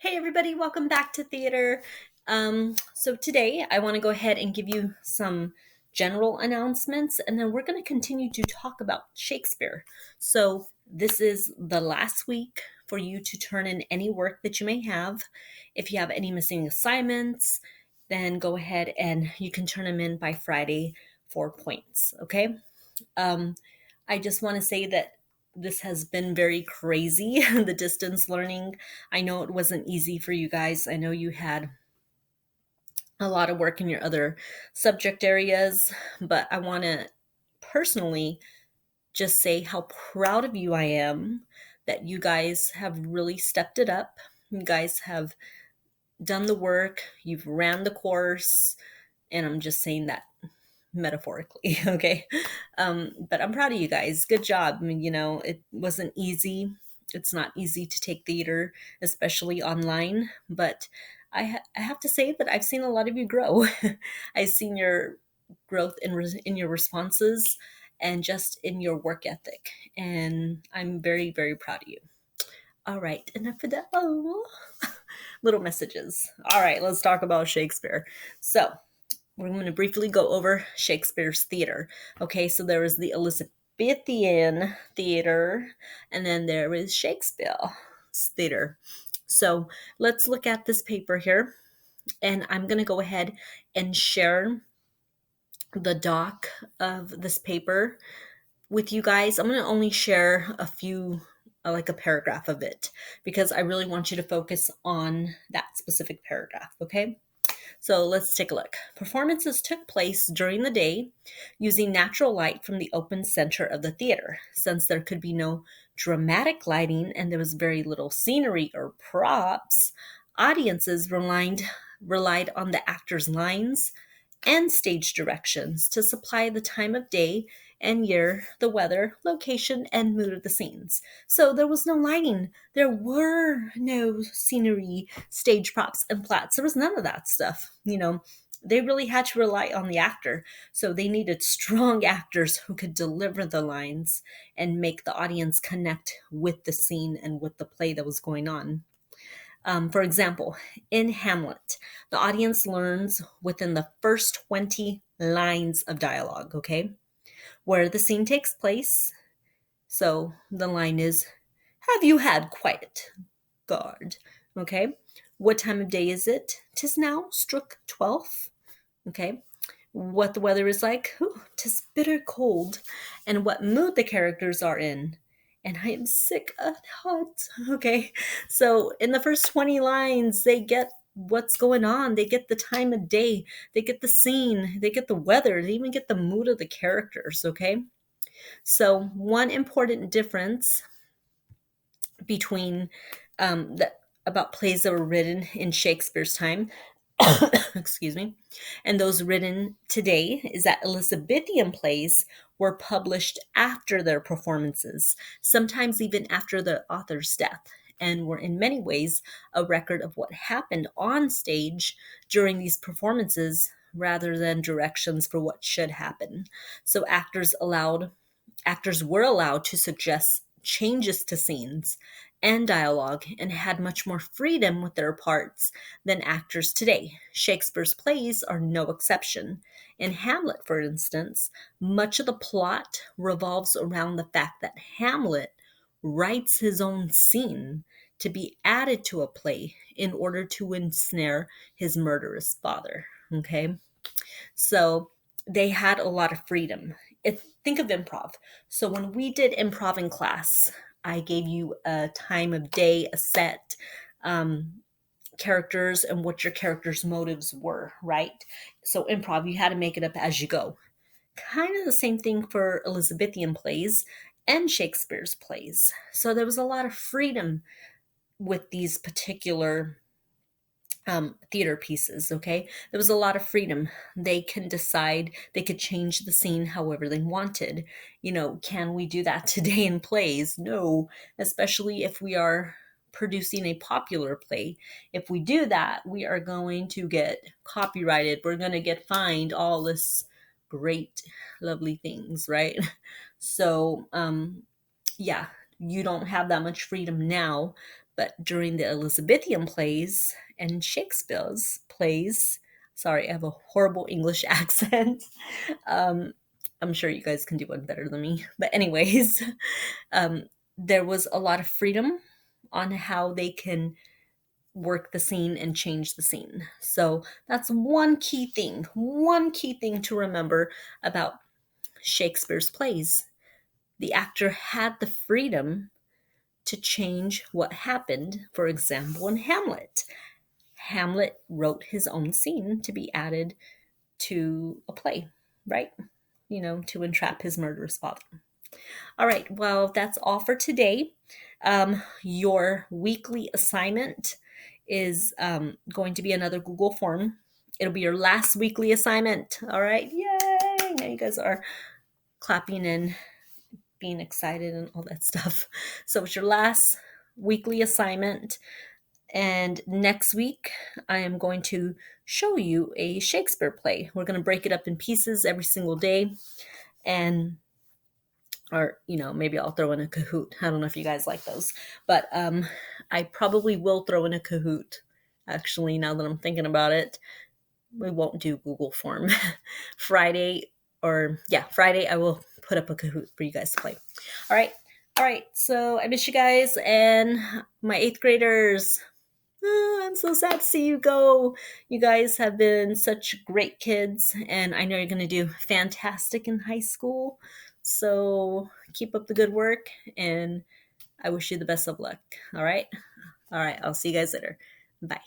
Hey everybody, welcome back to theater. So today I want to go ahead and give you some general announcements, and then we're going to continue to talk about Shakespeare. So this is the last week for you to turn in any work that you may have. If you have any missing assignments, then go ahead and you can turn them in by Friday for points, okay? Um, I just want to say that this has been very crazy, the distance learning. I know it wasn't easy for you guys. I know you had a lot of work in your other subject areas, but I want to personally just say how proud of you I am that you guys have really stepped it up. You guys have done the work, you've ran the course, and I'm just saying that metaphorically. Okay. But I'm proud of you guys. Good job. I mean, it wasn't easy. It's not easy to take theater, especially online, but I have to say that I've seen a lot of you grow. I've seen your growth in your responses and just in your work ethic, and I'm very, very proud of you. All right, enough of that. Oh, little messages. All right, let's talk about Shakespeare. So we're going to briefly go over Shakespeare's theater. Okay, so there is the Elizabethan theater, and then there is Shakespeare's theater. So let's look at this paper here, and I'm going to go ahead and share the doc of this paper with you guys. I'm going to only share a few, like a paragraph of it, because I really want you to focus on that specific paragraph, okay? So let's take a look. Performances took place during the day using natural light from the open center of the theater. Since there could be no dramatic lighting and there was very little scenery or props, audiences relied on the actors' lines and stage directions to supply the time of day and year, the weather, location, and mood of the scenes. So there was no lighting. There were no scenery, stage props, and plats. There was none of that stuff. They really had to rely on the actor. So they needed strong actors who could deliver the lines and make the audience connect with the scene and with the play that was going on. For example, in Hamlet, the audience learns within the first 20 lines of dialogue, okay, where the scene takes place. So the line is, "Have you had quiet, guard?" Okay. "What time of day is it? 'Tis now struck 12. Okay. "What the weather is like? 'Tis bitter cold." And what mood the characters are in. "And I am sick at heart." Okay. So in the first 20 lines, they get what's going on. They get the time of day. They get the scene. They get the weather. They even get the mood of the characters. Okay. So one important difference between about plays that were written in Shakespeare's time, excuse me, and those written today is that Elizabethan plays were published after their performances, sometimes even after the author's death, and were in many ways a record of what happened on stage during these performances rather than directions for what should happen. So actors were allowed to suggest changes to scenes and dialogue and had much more freedom with their parts than actors today. Shakespeare's plays are no exception. In Hamlet, for instance, much of the plot revolves around the fact that Hamlet writes his own scene to be added to a play in order to ensnare his murderous father. Okay? So they had a lot of freedom. Think of improv. So when we did improv in class, I gave you a time of day, a set, characters, and what your characters' motives were, right? So improv, you had to make it up as you go. Kind of the same thing for Elizabethan plays and Shakespeare's plays. So there was a lot of freedom with these particular theater pieces. Okay, there was a lot of freedom. They can decide, they could change the scene however they wanted. Can we do that today in plays? No, especially if we are producing a popular play. If we do that, we are going to get copyrighted, we're going to get fined, all this great lovely things, right? So yeah, you don't have that much freedom now, But during the Elizabethan plays and Shakespeare's plays, sorry, I have a horrible English accent. Um, I'm sure you guys can do one better than me. But, anyways, um, there was a lot of freedom on how they can work the scene and change the scene. So that's one key thing to remember about Shakespeare's plays. The actor had the freedom to change what happened. For example, in Hamlet, Hamlet wrote his own scene to be added to a play, right? To entrap his murderous father. All right, well, that's all for today. Your weekly assignment is going to be another Google form. It'll be your last weekly assignment. All right, yay! Now you guys are clapping and being excited and all that stuff. So it's your last weekly assignment. And next week, I am going to show you a Shakespeare play. We're going to break it up in pieces every single day. And or maybe I'll throw in a Kahoot. I don't know if you guys like those, but I probably will throw in a Kahoot. Actually, now that I'm thinking about it, we won't do Google form. Friday I will put up a Kahoot for you guys to play. All right, so I miss you guys and my 8th graders. I'm so sad to see you go. You guys have been such great kids, and I know you're going to do fantastic in high school. So keep up the good work, and I wish you the best of luck. All right. I'll see you guys later. Bye.